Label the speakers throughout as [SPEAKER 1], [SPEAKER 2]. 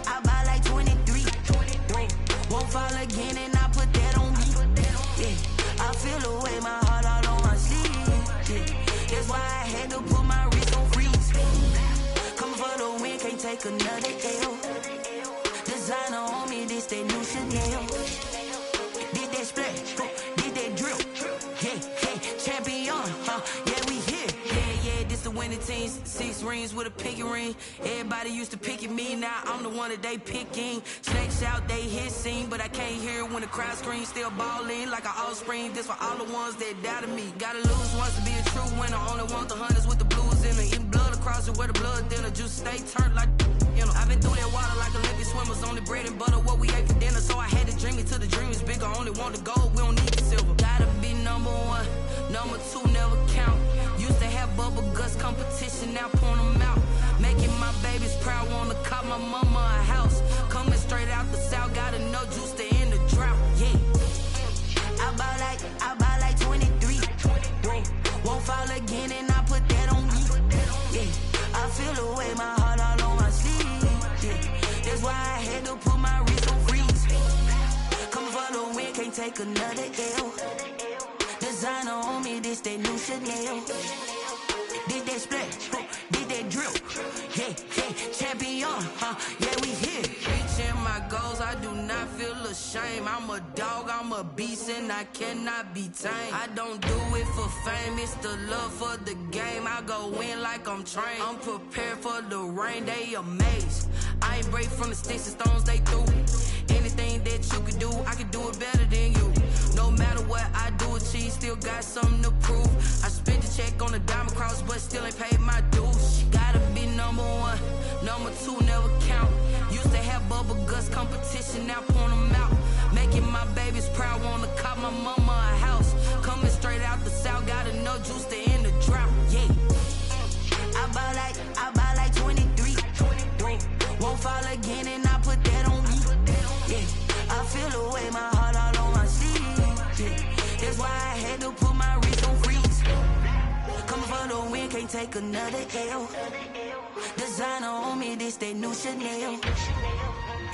[SPEAKER 1] I buy like 23. Won't fall again and I put that on me. Yeah, I feel the way my heart all on my sleeve. Yeah, that's why I had to put my wrist on freeze. Coming for the win, can't take another L. Designer on me, this that new Chanel. Did that splash, did that drill. Yeah, champion, yeah, we here. Yeah, this the winning team. 6 rings with a pinky ring. Everybody used to pick at me, now I'm the one that they picking. Snakes out, they hit scene, but I can't hear it when the crowd screams. Still balling like an offspring. This for all the ones that doubted me. Gotta lose once to be a true winner. Only want the hunters with the blues in it. Eating blood across it where the blood dinner. Juice stay turned like, you know. I've been through that water like Olympic swimmers. Only bread and butter, what we ate for dinner. So I had to dream it till the dream is bigger. Only want the gold, we don't need the silver. Gotta be number 1, number 2 never count. Used to have bubble guts competition, now point them out. Making my babies proud, wanna cop my mama a house. Coming straight out the south, got enough juice to end the drought. Yeah, I buy like 23. Won't fall again and I put that on me. Yeah, I feel the way my heart all on my sleeve. Yeah, that's why I had to put my wrist on freeze. Coming for the win, can't take another L. Designer on me, this that new Chanel. Did that splash, did that drill. Yeah, champion, yeah, we here. Reaching my goals, I do not feel ashamed. I'm a dog, I'm a beast, and I cannot be tamed. I don't do it for fame, it's the love for the game. I go in like I'm trained. I'm prepared for the rain, they amazed. I ain't break from the sticks and stones they threw. Anything that you can do, I can do it better than you. No matter what I do, achieve, still got something to prove. I spent the check on the diamond cross, but still ain't paid my dues. Gotta be number 1, number 2 never count. Used to have bubble guts competition, now point them out. Making my babies proud, wanna cop my mama a house. Coming straight out the south, got enough juice to end the drought. Yeah, I buy like 23. Won't fall again and I put that on me. Yeah, I feel the way my heart all on my sleeve. Yeah, that's why I had to put my wrist on freeze. Coming for the win, can't take another L. Designer on me, this that new Chanel.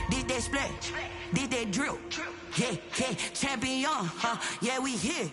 [SPEAKER 1] Did that splash, did that drill. Yeah, champion, yeah, we here.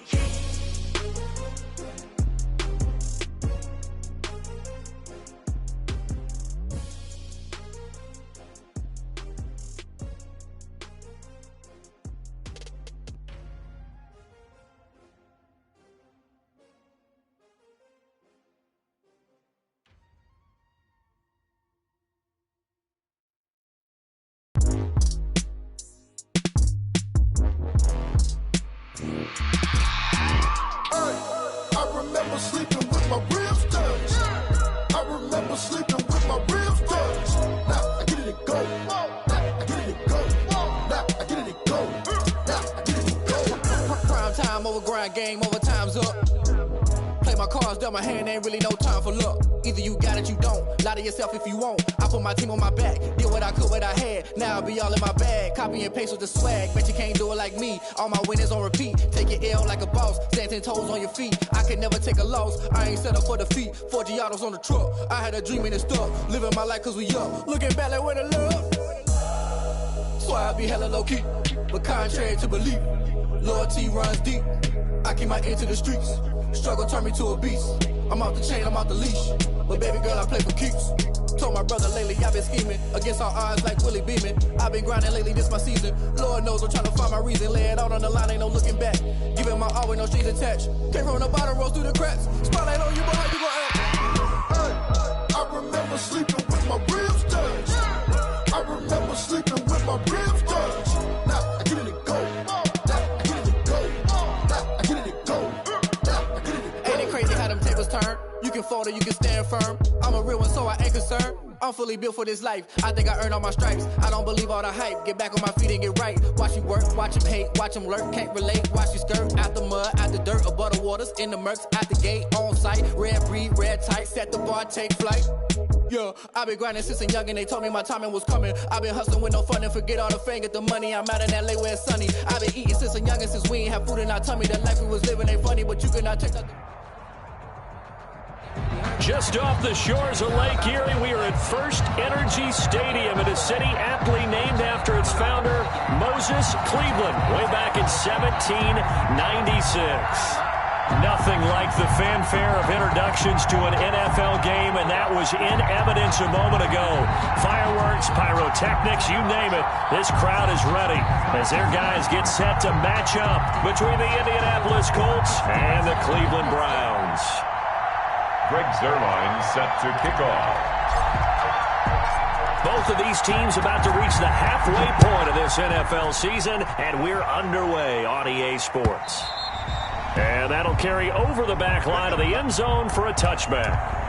[SPEAKER 2] Game over, time's up. Play my cards, dealt my hand, ain't really no time for luck. Either you got it, you don't. Lie to yourself if you won't. I put my team on my back, did what I could, what I had. Now I'll be all in my bag, copy and paste with the swag. Bet you can't do it like me. All my winners on repeat. Take your L like a boss, stand 10 toes on your feet. I can never take a loss, I ain't set up for defeat. 4 Giottos on the truck, I had a dream and it's stuck. Living my life cause we up, looking back like where the love. So I be hella low key, but contrary to belief, loyalty runs deep. I keep my ear to the streets. Struggle turned me to a beast. I'm off the chain, I'm off the leash. But baby girl, I play for keeps. Told my brother lately, I've been scheming against all odds like Willie Beeman. I've been grinding lately, this my season. Lord knows I'm trying to find my reason. Lay it out on the line, ain't no looking back. Giving my all with no strings attached. Came from the bottom, rose through the cracks. Spotlight on you, but how you gon' act?
[SPEAKER 3] Hey, I remember sleeping with my ribs touched. I remember sleeping with my ribs touched. Now I get it and go.
[SPEAKER 2] Turn. You can fold or you can stand firm. I'm a real one, so I ain't concerned. I'm fully built for this life. I think I earned all my stripes. I don't believe all the hype. Get back on my feet and get right. Watch you work, watch him hate, watch him lurk. Can't relate, watch you skirt. Out the mud, out the dirt, above the waters, in the murks, out the gate, on site. Red breed, red tight, set the bar, take flight. Yeah, I been grinding since a young and they told me my timing was coming. I been hustling with no fun and forget all the fame, get the money. I'm out in LA where it's sunny. I been eating since a young and since we ain't have food in our tummy. The life we was living ain't funny, but you cannot take nothing.
[SPEAKER 4] Just off the shores of Lake Erie, we are at First Energy Stadium in a city aptly named after its founder, Moses Cleveland, way back in 1796. Nothing like the fanfare of introductions to an NFL game, and that was in evidence a moment ago. Fireworks, pyrotechnics, you name it. This crowd is ready as their guys get set to match up between the Indianapolis Colts and the Cleveland Browns.
[SPEAKER 5] Greg Zuerlein set to kick off.
[SPEAKER 4] Both of these teams about to reach the halfway point of this NFL season, and we're underway on EA Sports. And that'll carry over the back line of the end zone for a touchback.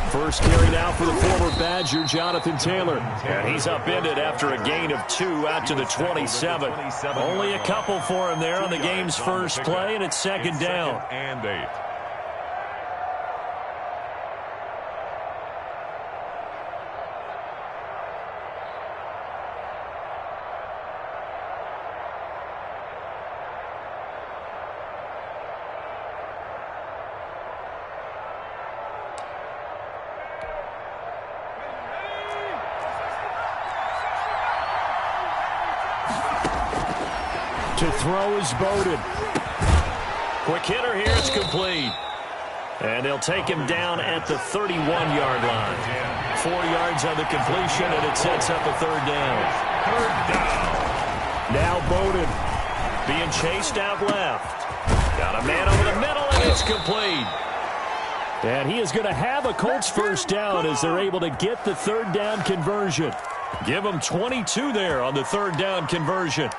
[SPEAKER 4] First carry now for the former Badger, Jonathan Taylor. And he's upended after a gain of 2 out to the 27. Only a couple for him there on the game's first play, and it's second down.
[SPEAKER 5] And 8.
[SPEAKER 4] To throw is Bowden. Quick hitter here, it's complete. And they'll take him down at the 31-yard line. 4 yards on the completion, and it sets up a third down. Now Bowden being chased out left. Got a man over the middle, and it's complete. And he is going to have a Colts first down as they're able to get the third down conversion. Give them 22 there on the third down conversion.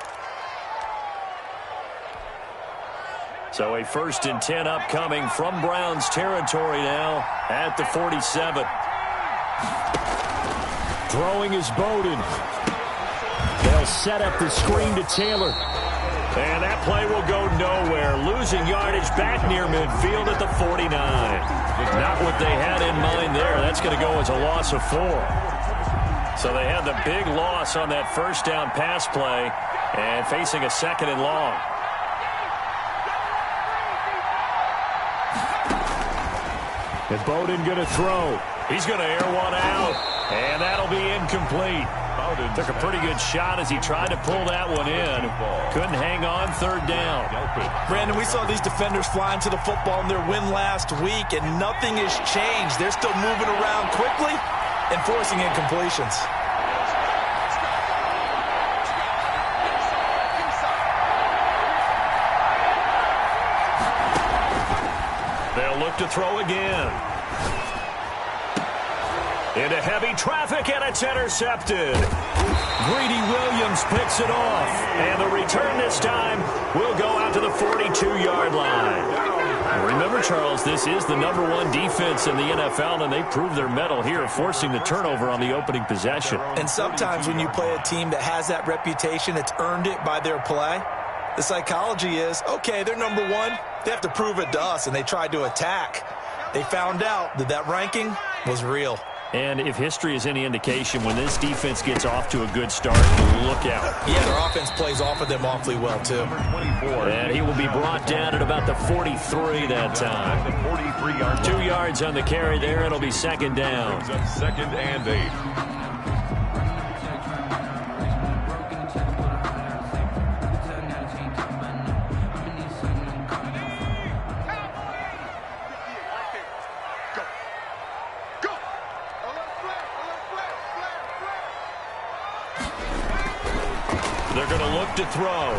[SPEAKER 4] So a 1st and 10 upcoming from Browns territory now at the 47. Throwing is Bowden. They'll set up the screen to Taylor. And that play will go nowhere. Losing yardage back near midfield at the 49. Not what they had in mind there. That's going to go as a loss of 4. So they had the big loss on that first down pass play and facing a 2nd and long. And Bowden going to throw. He's going to air one out. And that'll be incomplete. Bowden took a pretty good shot as he tried to pull that one in. Couldn't hang on, third down.
[SPEAKER 6] Brandon, we saw these defenders flying to the football in their win last week, and nothing has changed. They're still moving around quickly and forcing incompletions.
[SPEAKER 4] They'll look to throw again. Into heavy traffic, and it's intercepted. Greedy Williams picks it off. And the return this time will go out to the 42-yard line. Remember, Charles, this is the #1 defense in the NFL, and they proved their mettle here, forcing the turnover on the opening possession.
[SPEAKER 6] And sometimes when you play a team that has that reputation, it's earned it by their play. The psychology is, okay, they're #1. They have to prove it to us, and they tried to attack. They found out that that ranking was real.
[SPEAKER 4] And if history is any indication, when this defense gets off to a good start, look out.
[SPEAKER 6] Yeah, their offense plays off of them awfully well, too.
[SPEAKER 4] And he will be brought down at about the 43 that time. 2 yards on the carry there. It'll be second down.
[SPEAKER 5] 2nd and 8.
[SPEAKER 4] They're going to look to throw.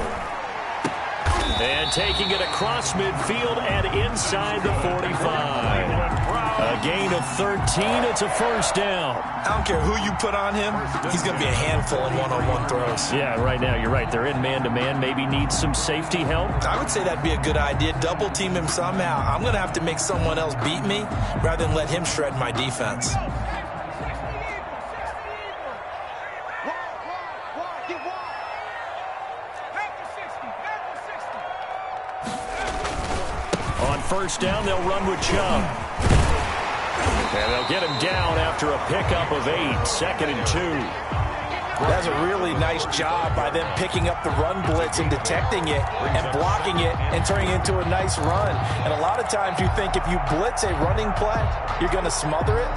[SPEAKER 4] And taking it across midfield and inside the 45. A gain of 13. It's a first down.
[SPEAKER 6] I don't care who you put on him. He's going to be a handful in one-on-one throws.
[SPEAKER 4] Yeah, right now, you're right. They're in man-to-man. Maybe needs some safety help.
[SPEAKER 6] I would say that'd be a good idea. Double team him somehow. I'm going to have to make someone else beat me rather than let him shred my defense.
[SPEAKER 4] On first down, they'll run with Chubb. And they'll get him down after a pickup of 8. 2nd and 2.
[SPEAKER 6] That's a really nice job by them picking up the run blitz and detecting it and blocking it and turning it into a nice run. And a lot of times you think if you blitz a running play, you're going to smother it.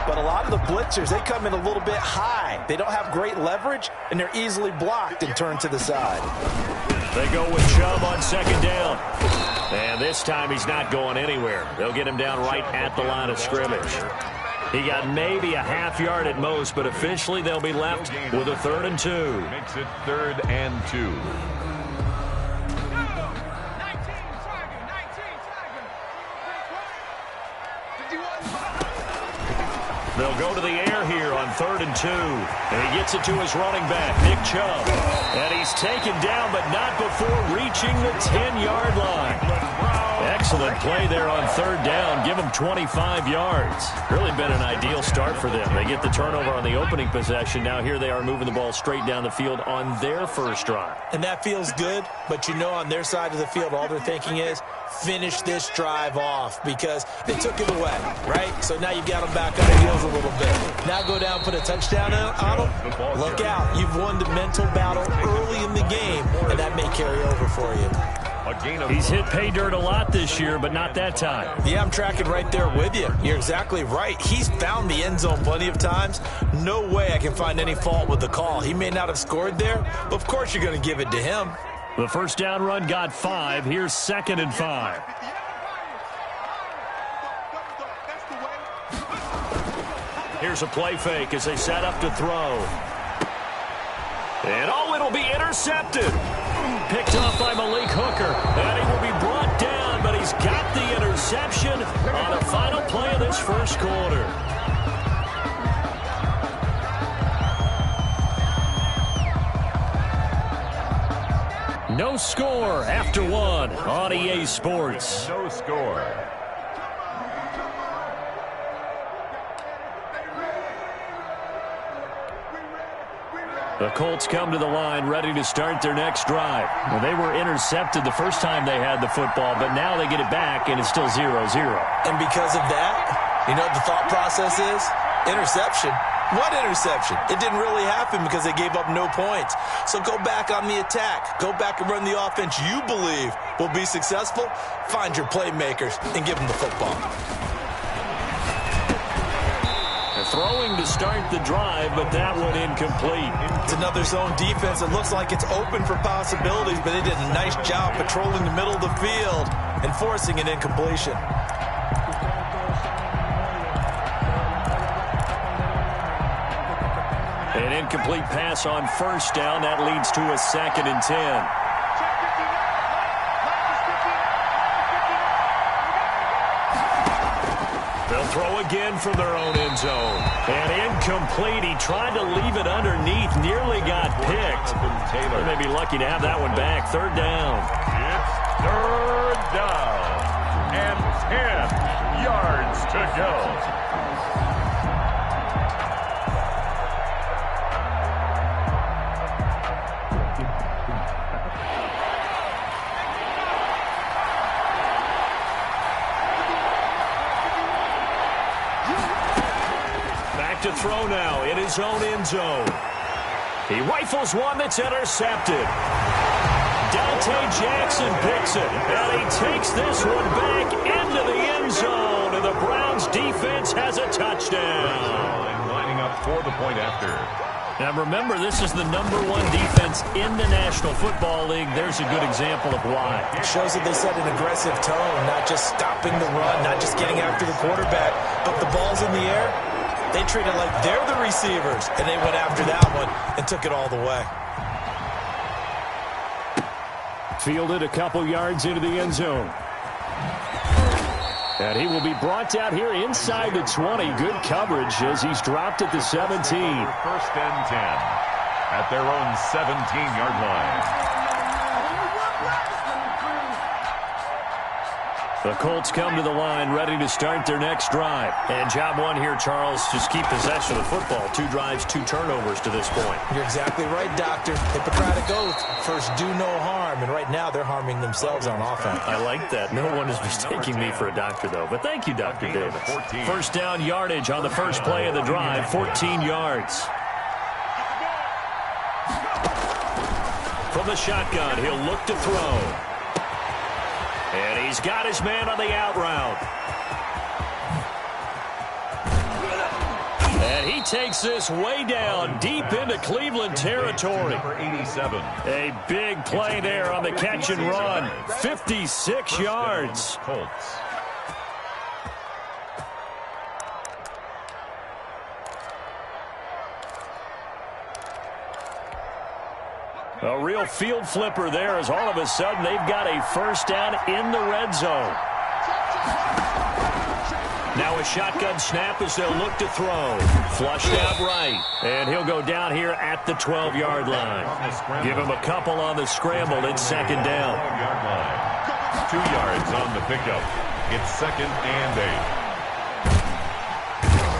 [SPEAKER 6] But a lot of the blitzers, they come in a little bit high. They don't have great leverage, and they're easily blocked and turned to the side.
[SPEAKER 4] They go with Chubb on 2nd down. And this time he's not going anywhere. They'll get him down right at the line of scrimmage. He got maybe a half yard at most, but officially they'll be left with a 3rd and 2.
[SPEAKER 5] Makes it 3rd and 2.
[SPEAKER 4] They'll go to the air here on 3rd and 2. And he gets it to his running back, Nick Chubb. And he's taken down, but not before reaching the 10-yard line. Excellent play there on 3rd down. Give them 25 yards. Really been an ideal start for them. They get the turnover on the opening possession. Now here they are moving the ball straight down the field on their first drive.
[SPEAKER 6] And that feels good, but you know on their side of the field, all they're thinking is, finish this drive off because they took it away, right? So now you've got them back on the heels a little bit. Now go down, put a touchdown on them. Look out. You've won the mental battle early in the game, and that may carry over for you.
[SPEAKER 4] He's hit pay dirt a lot this year, but not that time.
[SPEAKER 6] Yeah, I'm tracking right there with you. You're exactly right. He's found the end zone plenty of times. No way I can find any fault with the call. He may not have scored there, but of course you're going to give it to him.
[SPEAKER 4] The first down run got 5. Here's 2nd and 5. Here's a play fake as they set up to throw. And it'll be intercepted. Picked off by Malik Hooker. And he will be brought down, but he's got the interception on the final play of this first quarter. No score after 1 on EA Sports.
[SPEAKER 5] No score.
[SPEAKER 4] The Colts come to the line ready to start their next drive. Well, they were intercepted the first time they had the football, but now they get it back, and it's still 0-0.
[SPEAKER 6] And because of that, you know what the thought process is? Interception. What interception? It didn't really happen because they gave up no points. So go back on the attack. Go back and run the offense you believe will be successful. Find your playmakers and give them the football.
[SPEAKER 4] Throwing to start the drive, but that one incomplete.
[SPEAKER 6] It's another zone defense. It looks like it's open for possibilities, but they did a nice job patrolling the middle of the field and forcing an incompletion.
[SPEAKER 4] An incomplete pass on first down. That leads to a 2nd and 10. They'll throw again from their own end zone. And incomplete. He tried to leave it underneath. Nearly got picked. They may be lucky to have that one back. 3rd down.
[SPEAKER 5] It's 3rd down. And 10 yards to go.
[SPEAKER 4] To throw now in his own end zone. He rifles one that's intercepted. Dante Jackson picks it, and he takes this one back into the end zone, and the Browns defense has a touchdown.
[SPEAKER 5] And lining up for the point after.
[SPEAKER 4] Now remember, this is the #1 defense in the National Football League. There's a good example of why.
[SPEAKER 6] It shows that they set an aggressive tone, not just stopping the run, not just getting after the quarterback, but the ball's in the air. They treat it like they're the receivers, and they went after that one and took it all the way.
[SPEAKER 4] Fielded a couple yards into the end zone. And he will be brought down here inside the 20. Good coverage as he's dropped at the 17.
[SPEAKER 5] First and 10 at their own 17-yard line.
[SPEAKER 4] The Colts come to the line ready to start their next drive.
[SPEAKER 7] And job one here, Charles, just keep possession of the football. 2 drives, 2 turnovers to this point.
[SPEAKER 6] You're exactly right, Doctor. Hippocratic oath. First, do no harm. And right now, they're harming themselves on offense.
[SPEAKER 7] I like that. No one is mistaking me for a doctor, though. But thank you, Dr. Davis.
[SPEAKER 4] First down yardage on the first play of the drive, 14 yards. From the shotgun, he'll look to throw. And he's got his man on the out route. And he takes this way down, deep into Cleveland territory.
[SPEAKER 5] Number 87.
[SPEAKER 4] A big play there on the catch and run. 56 yards.
[SPEAKER 5] Colts.
[SPEAKER 4] A real field flipper there as all of a sudden they've got a first down in the red zone. Now a shotgun snap as they'll look to throw. Flushed out right. And he'll go down here at the 12-yard line. Give him a couple on the scramble. It's second down.
[SPEAKER 5] 12-yard line. 2 yards on the pickup. It's second and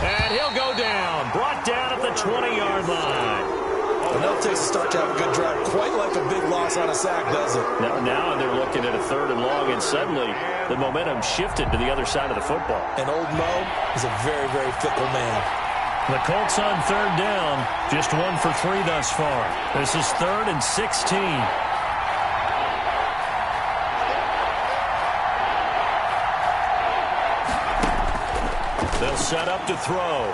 [SPEAKER 5] 8.
[SPEAKER 4] And he'll go down. Brought down at the 20-yard line.
[SPEAKER 6] Enough takes a start to have a good drive, quite like a big loss on a sack, does it?
[SPEAKER 4] Now they're looking at a 3rd and long, and suddenly the momentum shifted to the other side of the football.
[SPEAKER 6] And old Mo is a very, very fickle man.
[SPEAKER 4] The Colts on 3rd down, just 1 for 3 thus far. This is 3rd and 16. They'll set up to throw.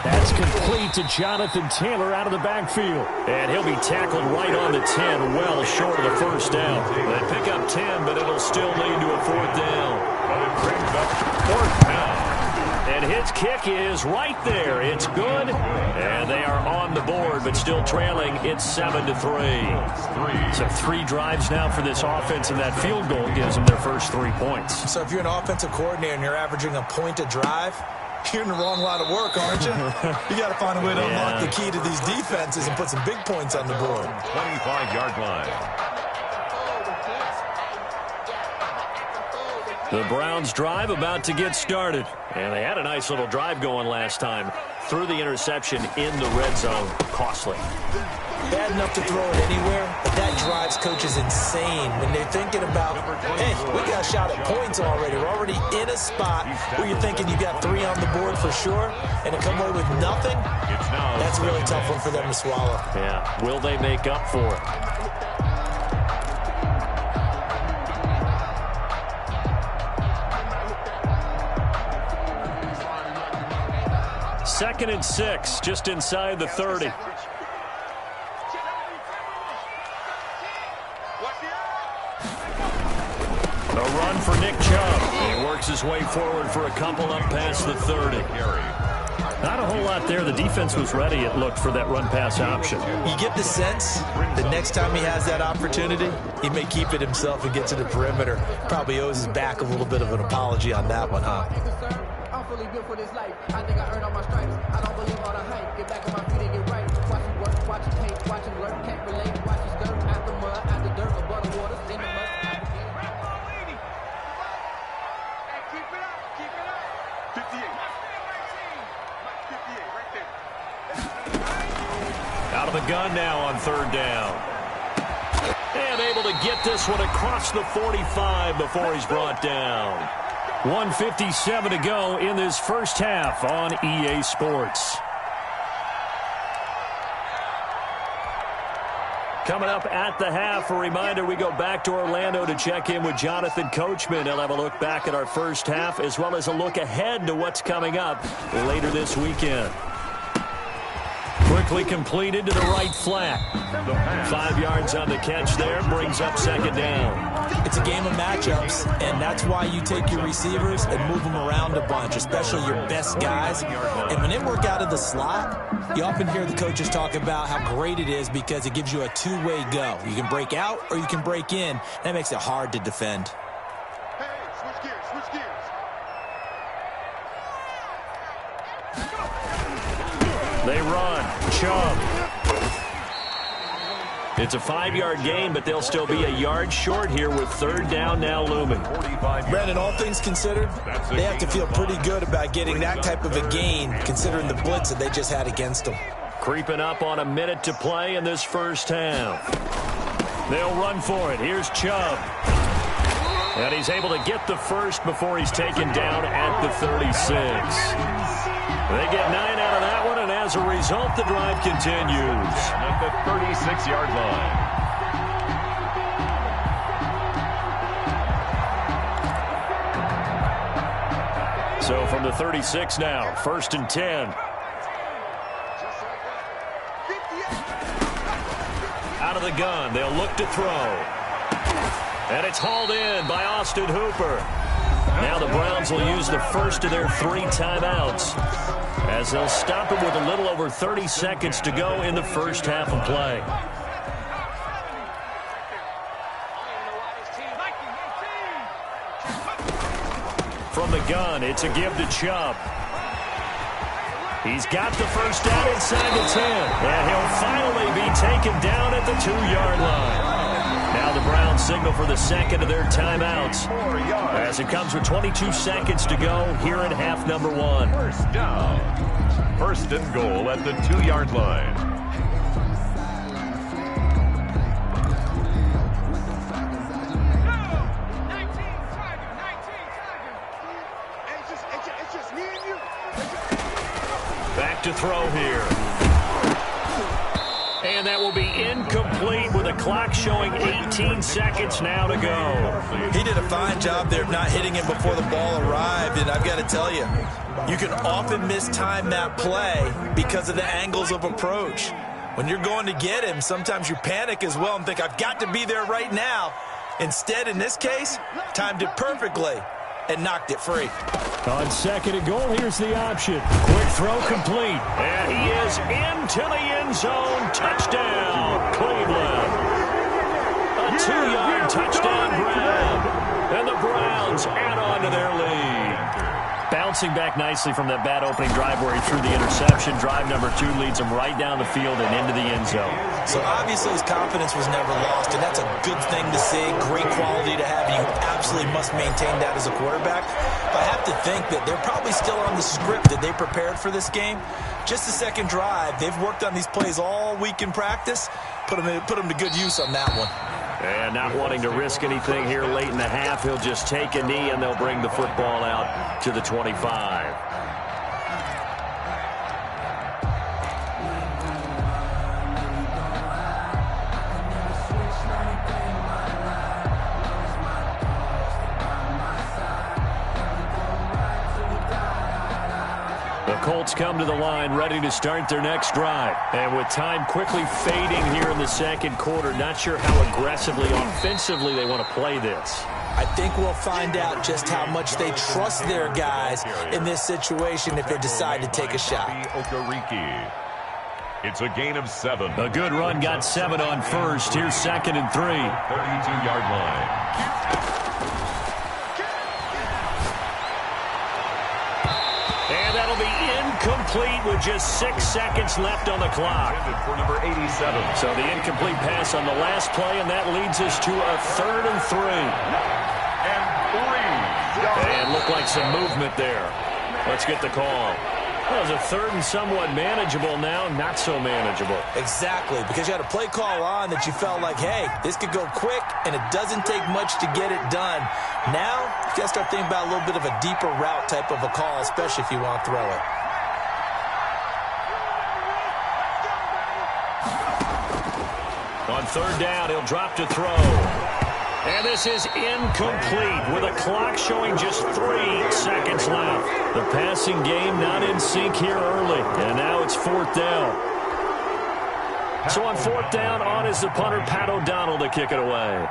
[SPEAKER 4] That's complete to Jonathan Taylor out of the backfield. And he'll be tackled right on the 10, well short of the first down. They pick up 10, but it'll still lead to a 4th down.
[SPEAKER 5] But it brings up 4th down.
[SPEAKER 4] And his kick is right there. It's good. And they are on the board, but still trailing. It's 7-3. So 3 drives now for this offense, and that field goal gives them their first 3 points.
[SPEAKER 6] So if you're an offensive coordinator and you're averaging a point a drive, you're in the wrong line of work, aren't you? You got to find a way to unlock the key to these defenses and put some big points on the board.
[SPEAKER 5] 25-yard line.
[SPEAKER 4] The Browns drive about to get started. And they had a nice little drive going last time. Threw the interception in the red zone. Costly.
[SPEAKER 6] Bad enough to throw it anywhere, but that drives coaches insane when they're thinking about, hey, we got a shot at points already. We're already in a spot where you're thinking you got 3 on the board for sure, and to come away with nothing, that's a really tough one for them to swallow.
[SPEAKER 4] Yeah, will they make up for it? Second and 6, just inside the 30. A run for Nick Chubb. He works his way forward for a couple up past the 30. Not a whole lot there. The defense was ready, it looked, for that run-pass option.
[SPEAKER 6] You get the sense that next time he has that opportunity, he may keep it himself and get to the perimeter. Probably owes his back a little bit of an apology on that one, huh?
[SPEAKER 2] I'm fully built for this life. I think I earned all my stripes. I don't believe all the hype. Get back on my feet and get right. Watch him work, watch him hate, watch him learn, can't relate. Watch his dirt, out the mud, out the dirt, above the waters, in the mud.
[SPEAKER 4] Out of the gun now on 3rd down. And able to get this one across the 45 before he's brought down. 1:57 to go in this first half on EA Sports. Coming up at the half, a reminder, we go back to Orlando to check in with Jonathan Coachman. He'll have a look back at our first half as well as a look ahead to what's coming up later this weekend. Quickly completed to the right flat. 5 yards on the catch there, brings up second down.
[SPEAKER 6] It's a game of matchups, and that's why you take your receivers and move them around a bunch, especially your best guys. And when they work out of the slot, you often hear the coaches talk about how great it is because it gives you a two-way go. You can break out or you can break in. That makes it hard to defend.
[SPEAKER 3] Hey, switch gears.
[SPEAKER 4] They run. Chubb. It's a 5-yard gain, but they'll still be a yard short here with third down now looming.
[SPEAKER 6] Brandon, all things considered, they have to feel pretty good about getting that type of a gain considering the blitz that they just had against them.
[SPEAKER 4] Creeping up on a minute to play in this first half. They'll run for it. Here's Chubb. And he's able to get the first before he's taken down at the 36. They get 9 out of that one, and as a result, the drive continues.
[SPEAKER 5] At the 36-yard line.
[SPEAKER 4] So from the 36 now, 1st and 10. Out of the gun, they'll look to throw. And it's hauled in by Austin Hooper. Now the Browns will use the first of their 3 timeouts, as they'll stop him with a little over 30 seconds to go in the first half of play. From the gun, it's a give to Chubb. He's got the first down inside the 10, and he'll finally be taken down at the 2-yard line. Now the Browns signal for the second of their timeouts, as it comes with 22 seconds to go here in half number 1.
[SPEAKER 5] First down. 1st and goal at the 2-yard line.
[SPEAKER 4] Back to throw here. And that will be incomplete with a clock showing 18 seconds now to go.
[SPEAKER 6] He did a fine job there of not hitting him before the ball arrived, and I've got to tell you, you can often mistime that play because of the angles of approach. When you're going to get him, sometimes you panic as well and think, I've got to be there right now. Instead, in this case, timed it perfectly and knocked it free.
[SPEAKER 4] On 2nd and goal, here's the option. Quick throw complete. And he is into the end zone. Touchdown, Cleveland. A 2-yard touchdown grab. And the Browns add on to their lead. Bouncing back nicely from that bad opening drive where he threw the interception. Drive number 2 leads him right down the field and into the end zone.
[SPEAKER 6] So obviously his confidence was never lost, and that's a good thing to see, great quality to have. You absolutely must maintain that as a quarterback. But I have to think that they're probably still on the script that they prepared for this game. Just the second drive, they've worked on these plays all week in practice. Put them to good use on that one.
[SPEAKER 4] And not wanting to risk anything here late in the half, he'll just take a knee and they'll bring the football out to the 25. The Colts come to the line ready to start their next drive. And with time quickly fading here in the second quarter, not sure how aggressively, offensively they want to play this.
[SPEAKER 6] I think we'll find out just how much they trust their guys in this situation if they decide to take a shot.
[SPEAKER 5] It's a gain of 7.
[SPEAKER 4] A good run got 7 on first. Here's 2nd and 3.
[SPEAKER 5] 32-yard line.
[SPEAKER 4] Be incomplete with just 6 seconds left on the clock.
[SPEAKER 5] For number 87.
[SPEAKER 4] So the incomplete pass on the last play, and that leads us to a 3rd and 3. And looked like some movement there. Let's get the call. Well, it was a 3rd and somewhat manageable, now not so manageable.
[SPEAKER 6] Exactly, because you had a play call on that you felt like, hey, this could go quick, and it doesn't take much to get it done. Now, you got to start thinking about a little bit of a deeper route type of a call, especially if you want to throw it.
[SPEAKER 4] On 3rd down, he'll drop to throw. And this is incomplete with a clock showing just 3 seconds left. The passing game not in sync here early. And now it's 4th down. So on 4th down, on is the punter, Pat O'Donnell, to kick it away.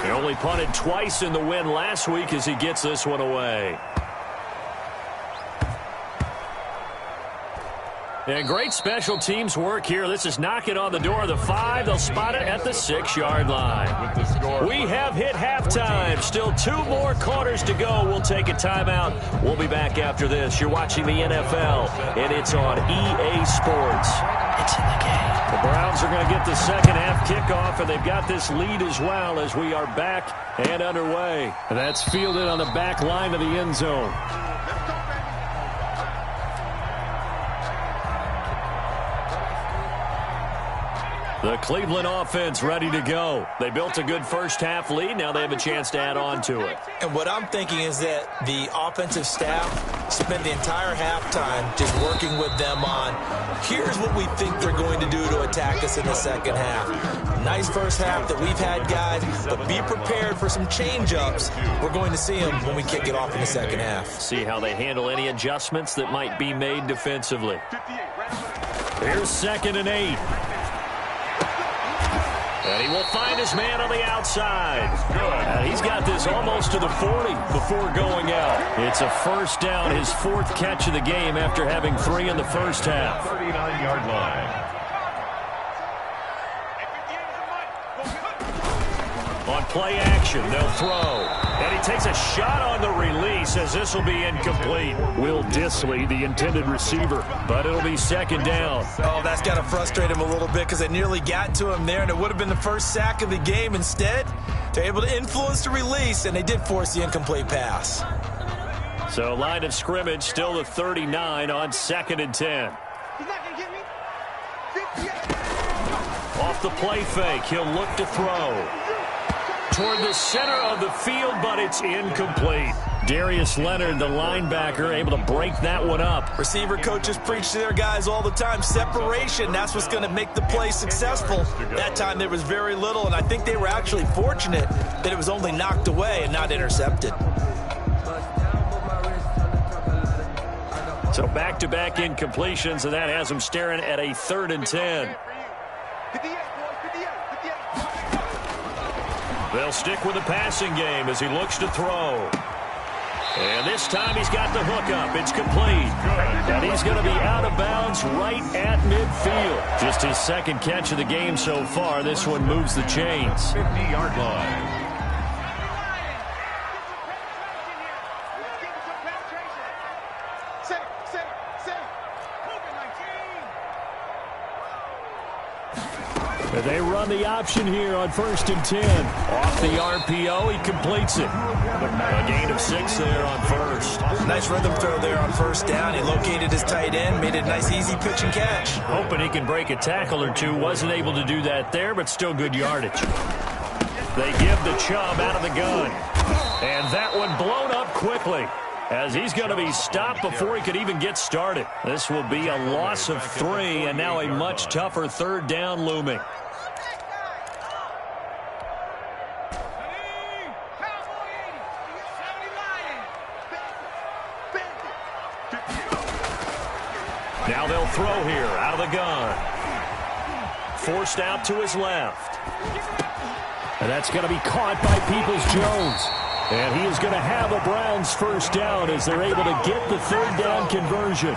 [SPEAKER 4] He only punted twice in the win last week as he gets this one away. And great special teams work here. This is knocking on the door of the 5. They'll spot it at the 6-yard line. We have hit halftime. Still 2 more quarters to go. We'll take a timeout. We'll be back after this. You're watching the NFL, and it's on EA Sports. It's in the game. The Browns are going to get the second half kickoff, and they've got this lead as well as we are back and underway. And that's fielded on the back line of the end zone. The Cleveland offense ready to go. They built a good first half lead. Now they have a chance to add on to it.
[SPEAKER 6] And what I'm thinking is that the offensive staff spent the entire halftime just working with them on, here's what we think they're going to do to attack us in the second half. Nice first half that we've had, guys, but be prepared for some change-ups. We're going to see them when we kick it off in the second half.
[SPEAKER 4] See how they handle any adjustments that might be made defensively. Here's 2nd and 8. And he will find his man on the outside. And he's got this almost to the 40 before going out. It's a first down, his 4th catch of the game after having 3 in the first half.
[SPEAKER 5] 39-yard line.
[SPEAKER 4] On play action, they'll throw. And he takes a shot on the release as this will be incomplete. Will Dissly, the intended receiver, but it'll be 2nd down.
[SPEAKER 6] Oh, that's got to frustrate him a little bit because they nearly got to him there, and it would have been the first sack of the game. Instead, they're able to influence the release, and they did force the incomplete pass.
[SPEAKER 4] So line of scrimmage still the 39 on 2nd and 10. Off the play fake, he'll look to throw. Toward the center of the field, but it's incomplete. Darius Leonard, the linebacker, able to break that one up.
[SPEAKER 6] Receiver coaches preach to their guys all the time. Separation, that's what's going to make the play successful. That time there was very little, and I think they were actually fortunate that it was only knocked away and not intercepted.
[SPEAKER 4] So back-to-back incompletions, and that has them staring at a 3rd and 10. They'll stick with the passing game as he looks to throw. And this time he's got the hook up. It's complete. And he's going to be out of bounds right at midfield. Just his 2nd catch of the game so far. This one moves the chains.
[SPEAKER 5] 50-yard line.
[SPEAKER 4] They run the option here on 1st and 10. Off the RPO, he completes it. A gain of 6 there on 1st.
[SPEAKER 6] Nice rhythm throw there on 1st down. He located his tight end, made it a nice easy pitch and catch.
[SPEAKER 4] Hoping he can break a tackle or two. Wasn't able to do that there, but still good yardage. They give the Chubb out of the gun. And that one blown up quickly, as he's going to be stopped before he could even get started. This will be a loss of 3, and now a much tougher 3rd down looming. Now they'll throw here out of the gun. Forced out to his left. And that's going to be caught by Peoples-Jones. And he is going to have a Browns 1st down as they're able to get the 3rd down conversion.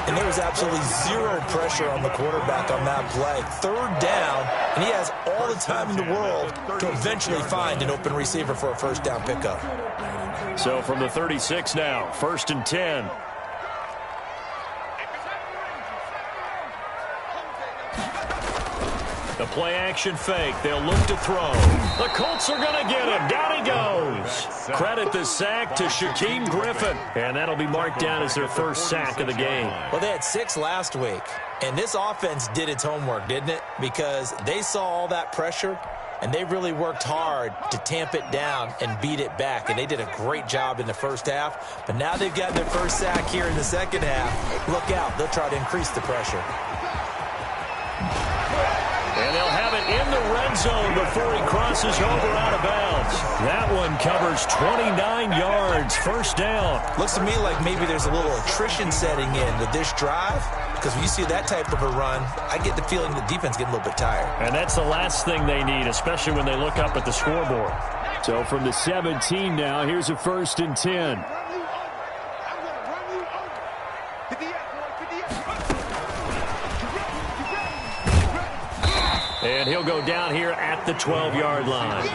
[SPEAKER 6] And there was absolutely zero pressure on the quarterback on that play. 3rd down, and he has all the time in the world to eventually find an open receiver for a 1st down pickup.
[SPEAKER 4] So from the 36 now, 1st and 10. The play action fake. They'll look to throw. The Colts are going to get him. Down he goes. Credit the sack to Shaquem Griffin. And that'll be marked down as their 1st sack of the game.
[SPEAKER 6] Well, they had 6 last week. And this offense did its homework, didn't it? Because they saw all that pressure, and they really worked hard to tamp it down and beat it back. And they did a great job in the 1st half. But now they've got their 1st sack here in the 2nd half. Look out. They'll try to increase the pressure.
[SPEAKER 4] And they'll have it in the red zone before he crosses over out of bounds. That one covers 29 yards, 1st down.
[SPEAKER 6] Looks to me like maybe there's a little attrition setting in with this drive, because when you see that type of a run, I get the feeling the defense getting a little bit tired.
[SPEAKER 4] And that's the last thing they need, especially when they look up at the scoreboard. So from the 17 now, here's a 1st and 10. And he'll go down here at the 12-yard line.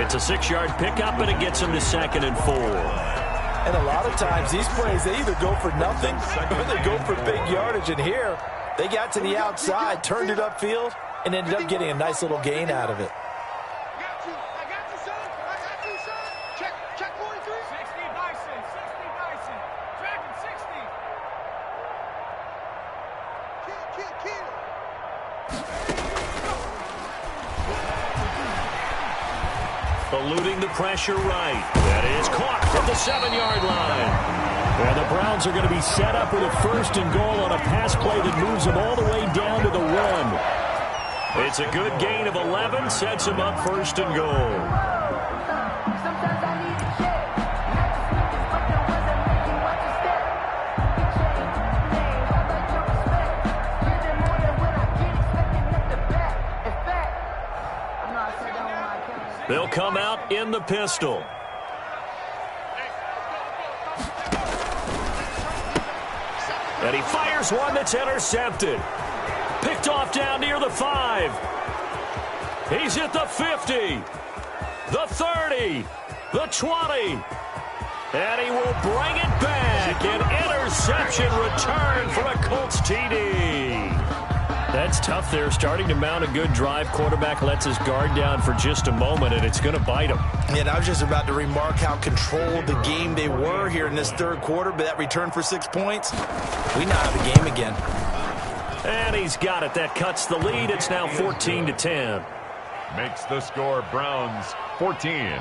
[SPEAKER 4] It's a 6-yard pickup, and it gets him to 2nd and 4.
[SPEAKER 6] And a lot of times these plays, they either go for nothing or they go for big yardage. And here, they got to the outside, turned it upfield, and ended up getting a nice little gain out of it.
[SPEAKER 4] Eluding the pressure right. That is caught from the 7-yard line. And the Browns are going to be set up with a 1st and goal on a pass play that moves them all the way down to the 1. It's a good gain of 11, sets them up 1st and goal. They'll come out in the pistol. And he fires one that's intercepted. Picked off down near the 5. He's at the 50, the 30, the 20. And he will bring it back. An interception return for a Colts TD. That's tough there, starting to mount a good drive. Quarterback lets his guard down for just a moment, and it's going to bite him.
[SPEAKER 6] And I was just about to remark how controlled the game they were here in this 3rd quarter, but that return for 6 points, we now have the game again.
[SPEAKER 4] And he's got it. That cuts the lead. It's now 14-10.
[SPEAKER 5] Makes the score Browns 14,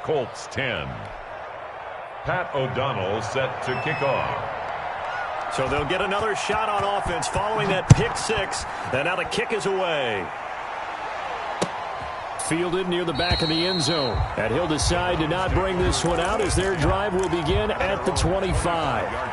[SPEAKER 5] Colts 10. Pat O'Donnell set to kick off.
[SPEAKER 4] So they'll get another shot on offense following that pick 6. And now the kick is away. Fielded near the back of the end zone. And he'll decide to not bring this one out as their drive will begin at the 25.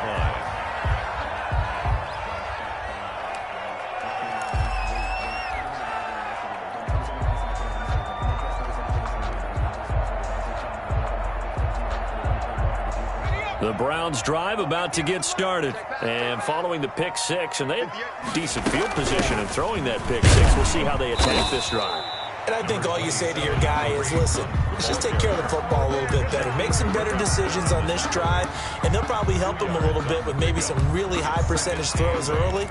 [SPEAKER 4] The Browns drive about to get started. And following the pick 6, and they had decent field position in throwing that pick 6. We'll see how they attack this drive.
[SPEAKER 6] And I think all you say to your guy is, listen, let's just take care of the football a little bit better. Make some better decisions on this drive, and they'll probably help him a little bit with maybe some really high percentage throws early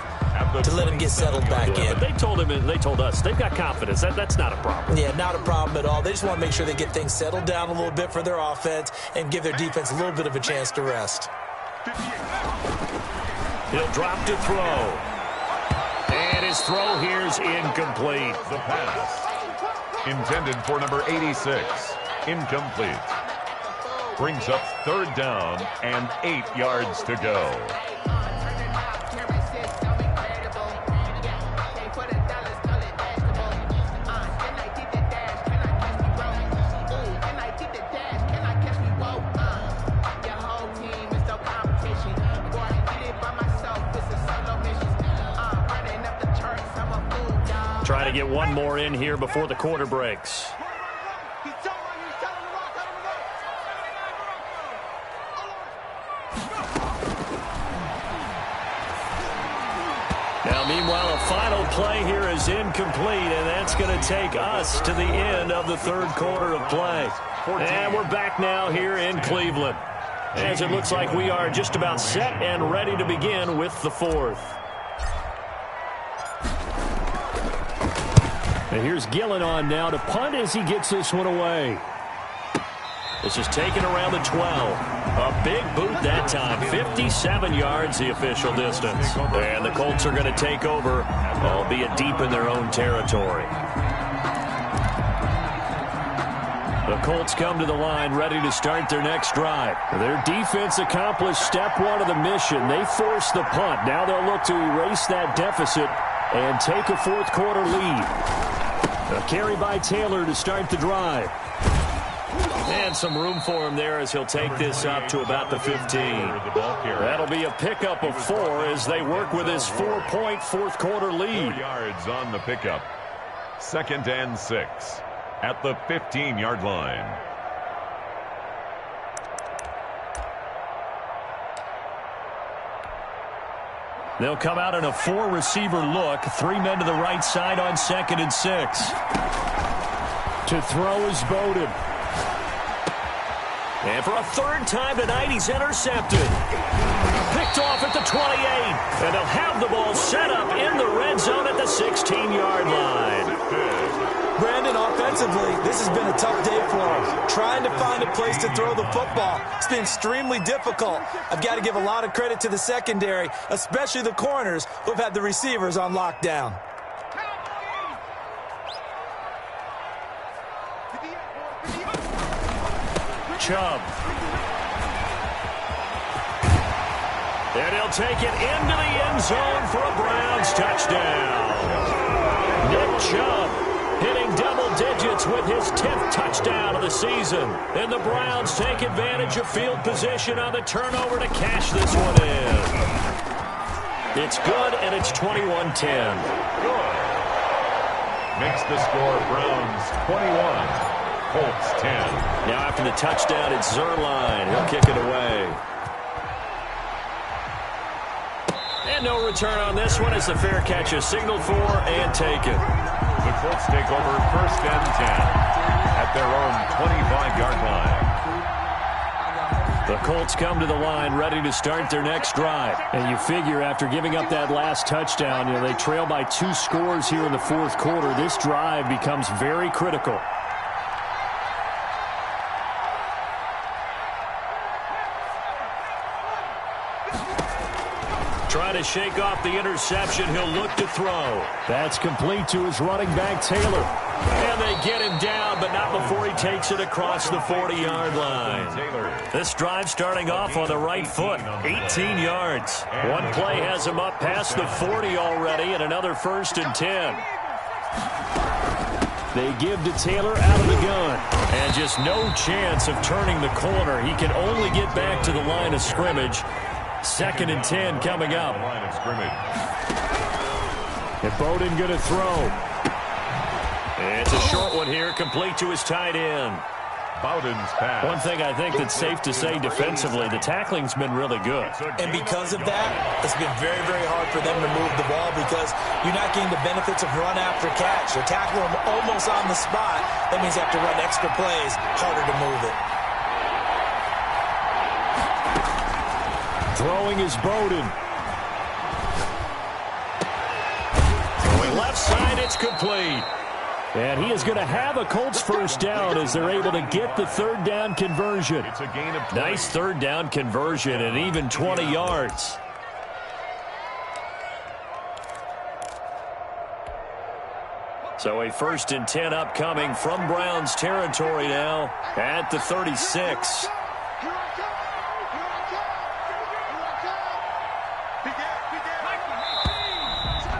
[SPEAKER 6] to let him get settled back in.
[SPEAKER 4] But they told him, and they told us, they've got confidence. That's not a problem.
[SPEAKER 6] Yeah, not a problem at all. They just want to make sure they get things settled down a little bit for their offense and give their defense a little bit of a chance to rest.
[SPEAKER 4] He'll drop to throw. And his throw here's incomplete.
[SPEAKER 5] The pass intended for number 86. Incomplete. Brings up 3rd down and 8 yards to go.
[SPEAKER 4] Try to get one more in here before the quarter breaks. Now, meanwhile, a final play here is incomplete, and that's going to take us to the end of the 3rd quarter of play. And we're back now here in Cleveland, as it looks like we are just about set and ready to begin with the 4th. And here's Gillen on now to punt as he gets this one away. This is taken around the 12. A big boot that time. 57 yards the official distance. And the Colts are going to take over, albeit deep in their own territory. The Colts come to the line ready to start their next drive. Their defense accomplished step 1 of the mission. They forced the punt. Now they'll look to erase that deficit and take a 4th quarter lead. A carry by Taylor to start the drive. And some room for him there as he'll take this up to about the 15. That'll be a pickup of 4 as they work with his 4-point 4th quarter lead.
[SPEAKER 5] 4 yards on the pickup. 2nd and 6 at the 15-yard line.
[SPEAKER 4] They'll come out in a 4-receiver look. 3 men to the right side on 2nd and 6.
[SPEAKER 7] To throw is Bowden.
[SPEAKER 4] And for a 3rd time tonight, he's intercepted. Picked off at the 28. And they'll have the ball set up in the red zone at the 16-yard line.
[SPEAKER 6] Brandon, offensively, this has been a tough day for him. Trying to find a place to throw the football. It's been extremely difficult. I've got to give a lot of credit to the secondary, especially the corners who've had the receivers on lockdown.
[SPEAKER 4] Chubb. And he'll take it into the end zone for a Browns touchdown. Nick Chubb hitting double digits with his 10th touchdown of the season. And the Browns take advantage of field position on the turnover to cash this one in. It's good, and it's 21-10.
[SPEAKER 5] Good. Makes the score Browns 21, Colts 10.
[SPEAKER 4] Now after the touchdown, it's Zerline. He'll kick it away. And no return on this one as the fair catch is signaled for and taken.
[SPEAKER 5] The Colts take over 1st and 10 at their own 25-yard line.
[SPEAKER 4] The Colts come to the line ready to start their next drive.
[SPEAKER 7] And you figure after giving up that last touchdown, they trail by 2 scores here in the 4th quarter. This drive becomes very critical.
[SPEAKER 4] Trying to shake off the interception. He'll look to throw.
[SPEAKER 7] That's complete to his running back, Taylor.
[SPEAKER 4] And they get him down, but not before he takes it across the 40-yard line. This drive starting off on the right foot. 18 yards. One play has him up past the 40 already, and another 1st and 10.
[SPEAKER 7] They give to Taylor out of the gun.
[SPEAKER 4] And just no chance of turning the corner. He can only get back to the line of scrimmage. 2nd and 10 coming up.
[SPEAKER 5] Line of scrimmage.
[SPEAKER 7] And Bowden going to throw.
[SPEAKER 4] It's a short one here, complete to his tight end.
[SPEAKER 5] Bowden's pass.
[SPEAKER 4] One thing I think that's safe to say defensively, the tackling's been really good.
[SPEAKER 6] And because of that, it's been very, very hard for them to move the ball because you're not getting the benefits of run after catch. You're tackling them almost on the spot. That means you have to run extra plays, harder to move it.
[SPEAKER 7] Throwing is Bowden.
[SPEAKER 4] Throwing left side, it's complete.
[SPEAKER 7] And he is going to have a Colts 1st down as they're able to get the 3rd down conversion.
[SPEAKER 5] It's a gain of 20.
[SPEAKER 4] Nice 3rd down conversion and even 20 yards. So a 1st and 10 upcoming from Browns territory now at the 36.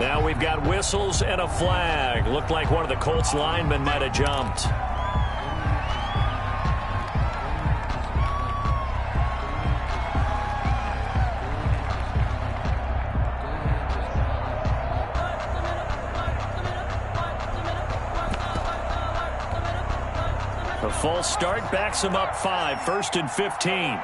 [SPEAKER 4] Now we've got whistles and a flag. Looked like one of the Colts linemen might have jumped. A false start backs him up 5, 1st and 15.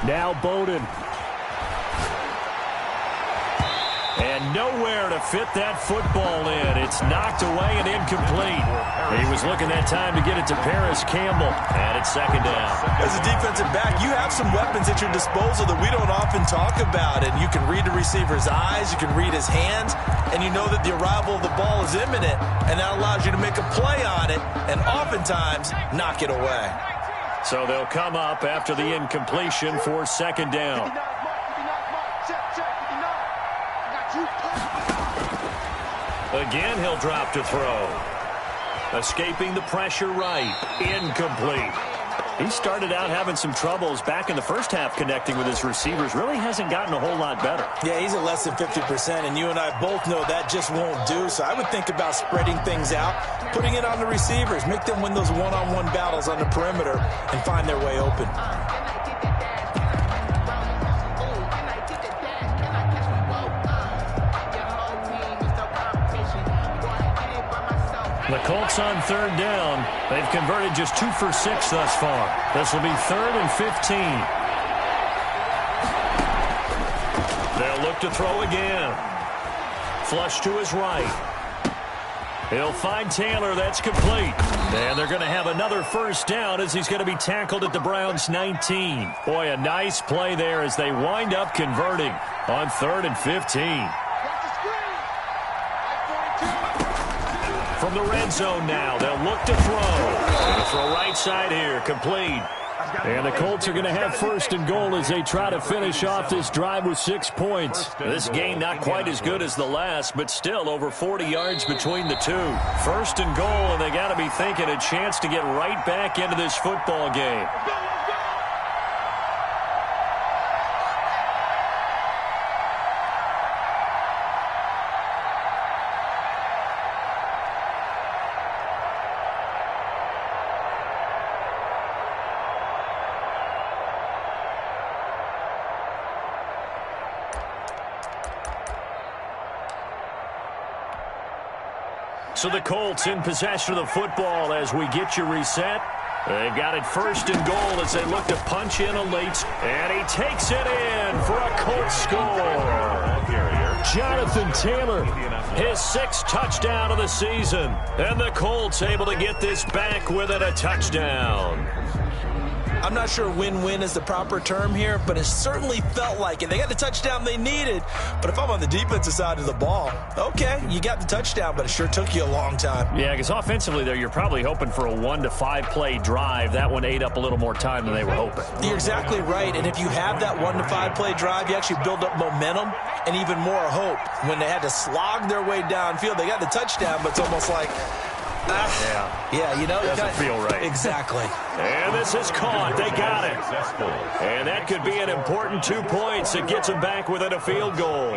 [SPEAKER 7] Now Bowden.
[SPEAKER 4] And nowhere to fit that football in. It's knocked away and incomplete. He was looking that time to get it to Paris Campbell. And it's 2nd down.
[SPEAKER 6] As a defensive back, you have some weapons at your disposal that we don't often talk about. And you can read the receiver's eyes, you can read his hands, and you know that the arrival of the ball is imminent. And that allows you to make a play on it and oftentimes knock it away.
[SPEAKER 4] So they'll come up after the incompletion for 2nd down. Again, he'll drop to throw. Escaping the pressure right. Incomplete. He started out having some troubles back in the 1st half connecting with his receivers. Really hasn't gotten a whole lot better.
[SPEAKER 6] Yeah, he's at less than 50%, and you and I both know that just won't do. So I would think about spreading things out, putting it on the receivers, make them win those one-on-one battles on the perimeter and find their way open.
[SPEAKER 4] The Colts on 3rd down. They've converted just 2 for 6 thus far. This will be 3rd and 15. They'll look to throw again. Flush to his right. He'll find Taylor. That's complete. And they're going to have another 1st down as he's going to be tackled at the Browns' 19. Boy, a nice play there as they wind up converting on 3rd and 15. From the red zone now, they'll look to throw. Going to throw right side here, complete. And the Colts are going to have 1st and goal as they try to finish off this drive with 6 points. This game not quite as good as the last, but still over 40 yards between the two. 1st and goal, and they got to be thinking a chance to get right back into this football game. So the Colts in possession of the football as we get you reset. They've got it 1st and goal as they look to punch in a late. And he takes it in for a Colts score. Jonathan Taylor, his 6th touchdown of the season. And the Colts able to get this back with it, a touchdown.
[SPEAKER 6] I'm not sure win-win is the proper term here, but it certainly felt like it. They got the touchdown they needed, but if I'm on the defensive side of the ball, okay, you got the touchdown, but it sure took you a long time.
[SPEAKER 4] Yeah, because offensively there, you're probably hoping for a 1 to 5 play drive. That one ate up a little more time than they were hoping.
[SPEAKER 6] You're exactly right, and if you have that 1 to 5 play drive, you actually build up momentum and even more hope. When they had to slog their way downfield, they got the touchdown, but it's almost like, yeah, you know,
[SPEAKER 4] doesn't feel right.
[SPEAKER 6] Exactly.
[SPEAKER 4] And this is caught. They got it. And that could be an important 2 points. It gets them back within a field goal.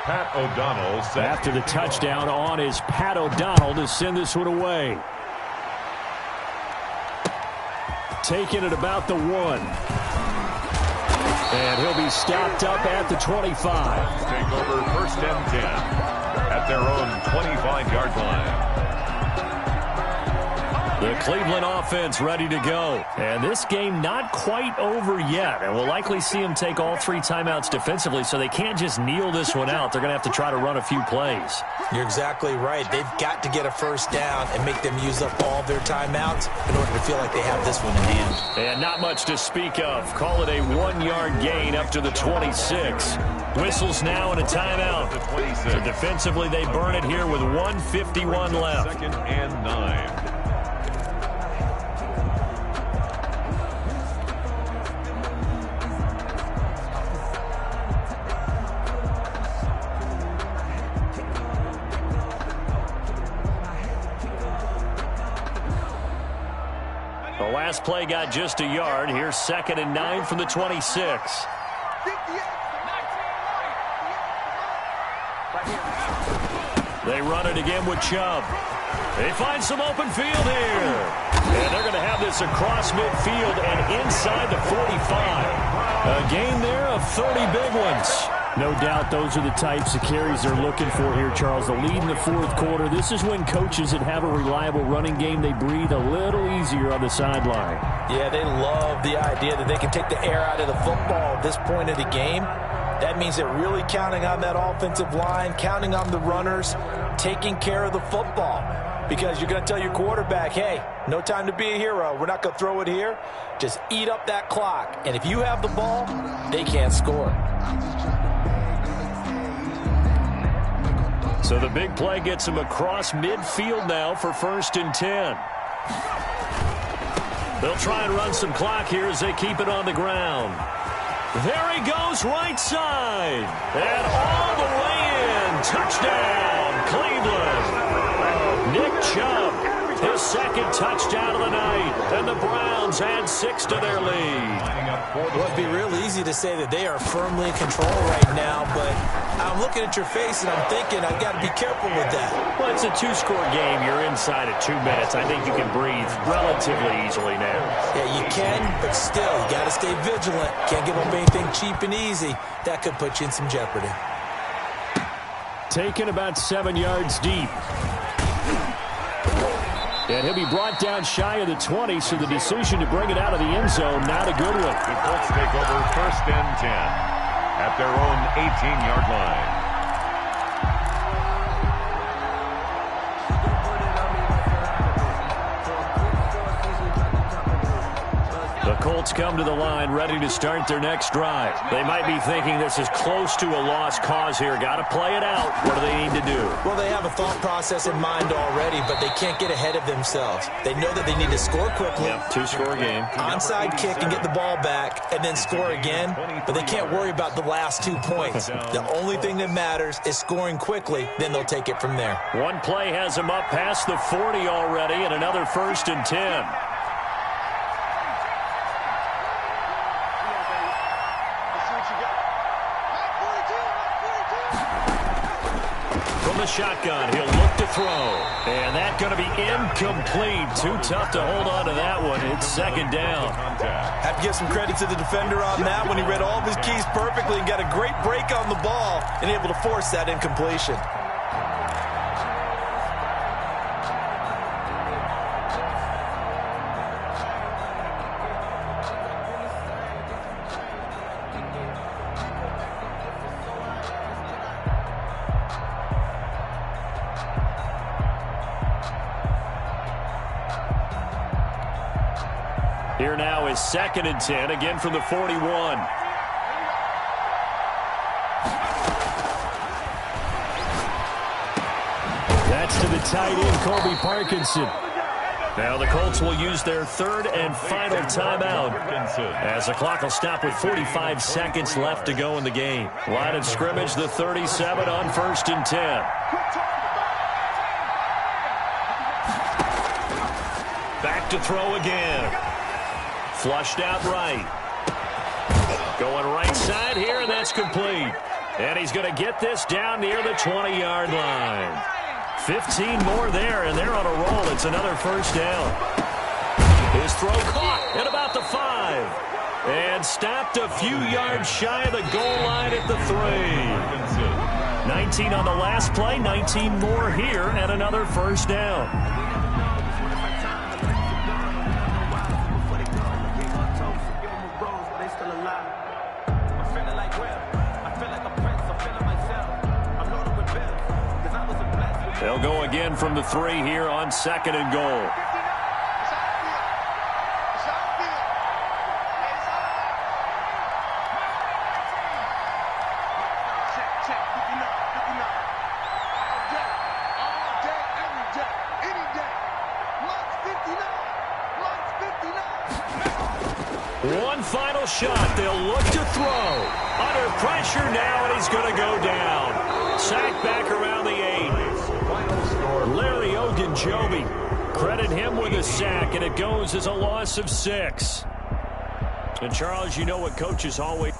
[SPEAKER 5] Pat O'Donnell
[SPEAKER 7] after the touchdown on is Pat O'Donnell to send this one away. Taking it about the 1. And he'll be stopped up at the 25.
[SPEAKER 5] Take over 1st and 10. At their own 25-yard line.
[SPEAKER 4] The Cleveland offense ready to go. And this game not quite over yet. And we'll likely see them take all 3 timeouts defensively, so they can't just kneel this one out. They're going to have to try to run a few plays.
[SPEAKER 6] You're exactly right. They've got to get a 1st down and make them use up all their timeouts in order to feel like they have this one in hand.
[SPEAKER 4] And not much to speak of. Call it a 1-yard gain up to the 26. Whistles now and a timeout. So defensively, they burn it here with 1:51 left.
[SPEAKER 5] 2nd and 9.
[SPEAKER 4] The last play got just a yard. Here's 2nd and 9 from the 26. They run it again with Chubb. They find some open field here. And they're going to have this across midfield and inside the 45. A gain there of 30 big ones.
[SPEAKER 7] No doubt those are the types of carries they're looking for here, Charles. The lead in the 4th quarter. This is when coaches that have a reliable running game, they breathe a little easier on the sideline.
[SPEAKER 6] Yeah, they love the idea that they can take the air out of the football at this point of the game. That means they're really counting on that offensive line, counting on the runners, taking care of the football. Because you're going to tell your quarterback, hey, no time to be a hero. We're not going to throw it here. Just eat up that clock. And if you have the ball, they can't score.
[SPEAKER 4] So the big play gets him across midfield now for 1st and 10. They'll try and run some clock here as they keep it on the ground. There he goes, right side. And all the way in. Touchdown, Cleveland. Nick Chubb, his 2nd touchdown of the night. And the Browns add 6 to their lead.
[SPEAKER 6] Well, it'd be real easy to say that they are firmly in control right now, but I'm looking at your face and I'm thinking I've got to be careful with that.
[SPEAKER 4] Well, it's a 2-score game. You're inside at 2 minutes. I think you can breathe relatively easily now.
[SPEAKER 6] Yeah, you can, but still, you got to stay vigilant. Can't give up anything cheap and easy. That could put you in some jeopardy.
[SPEAKER 7] taken about 7 yards deep. And he'll be brought down shy of the 20, so the decision to bring it out of the end zone, not a good one.
[SPEAKER 5] The Colts take over 1st and 10 at their own 18-yard line.
[SPEAKER 4] The Colts come to the line ready to start their next drive. They might be thinking this is close to a lost cause here. Got to play it out. What do they need to do?
[SPEAKER 6] Well, they have a thought process in mind already, but they can't get ahead of themselves. They know that they need to score quickly.
[SPEAKER 4] Yep, 2-score game.
[SPEAKER 6] Onside kick and get the ball back and then score again, but they can't worry about the last 2 points. The only thing that matters is scoring quickly, then they'll take it from there.
[SPEAKER 4] One play has them up past the 40 already, and another 1st and 10. The shotgun, he'll look to throw, and that's going to be incomplete. Too tough to hold on to that one. It's 2nd down.
[SPEAKER 6] Have to give some credit to the defender on that when he read all of his keys perfectly and got a great break on the ball and able to force that incompletion.
[SPEAKER 4] Here now is 2nd and 10, again from the 41.
[SPEAKER 7] That's to the tight end, Colby Parkinson.
[SPEAKER 4] Now the Colts will use their 3rd and final timeout as the clock will stop with 45 seconds left to go in the game. Line of scrimmage, the 37 on 1st and 10. Back to throw again. Flushed out right. Going right side here, and that's complete. And he's going to get this down near the 20-yard line. 15 more there, and they're on a roll. It's another 1st down. His throw caught at about the 5. And stopped a few yards shy of the goal line at the 3. 19 on the last play, 19 more here, and another 1st down. They'll go again from the 3 here on 2nd and goal. One final shot. They'll look to throw. Under pressure now, and he's going to go down. Sacked back around the 8. Larry Ogunjobi, credit him with a sack, and it goes as a loss of 6. And Charles, you know what coaches always...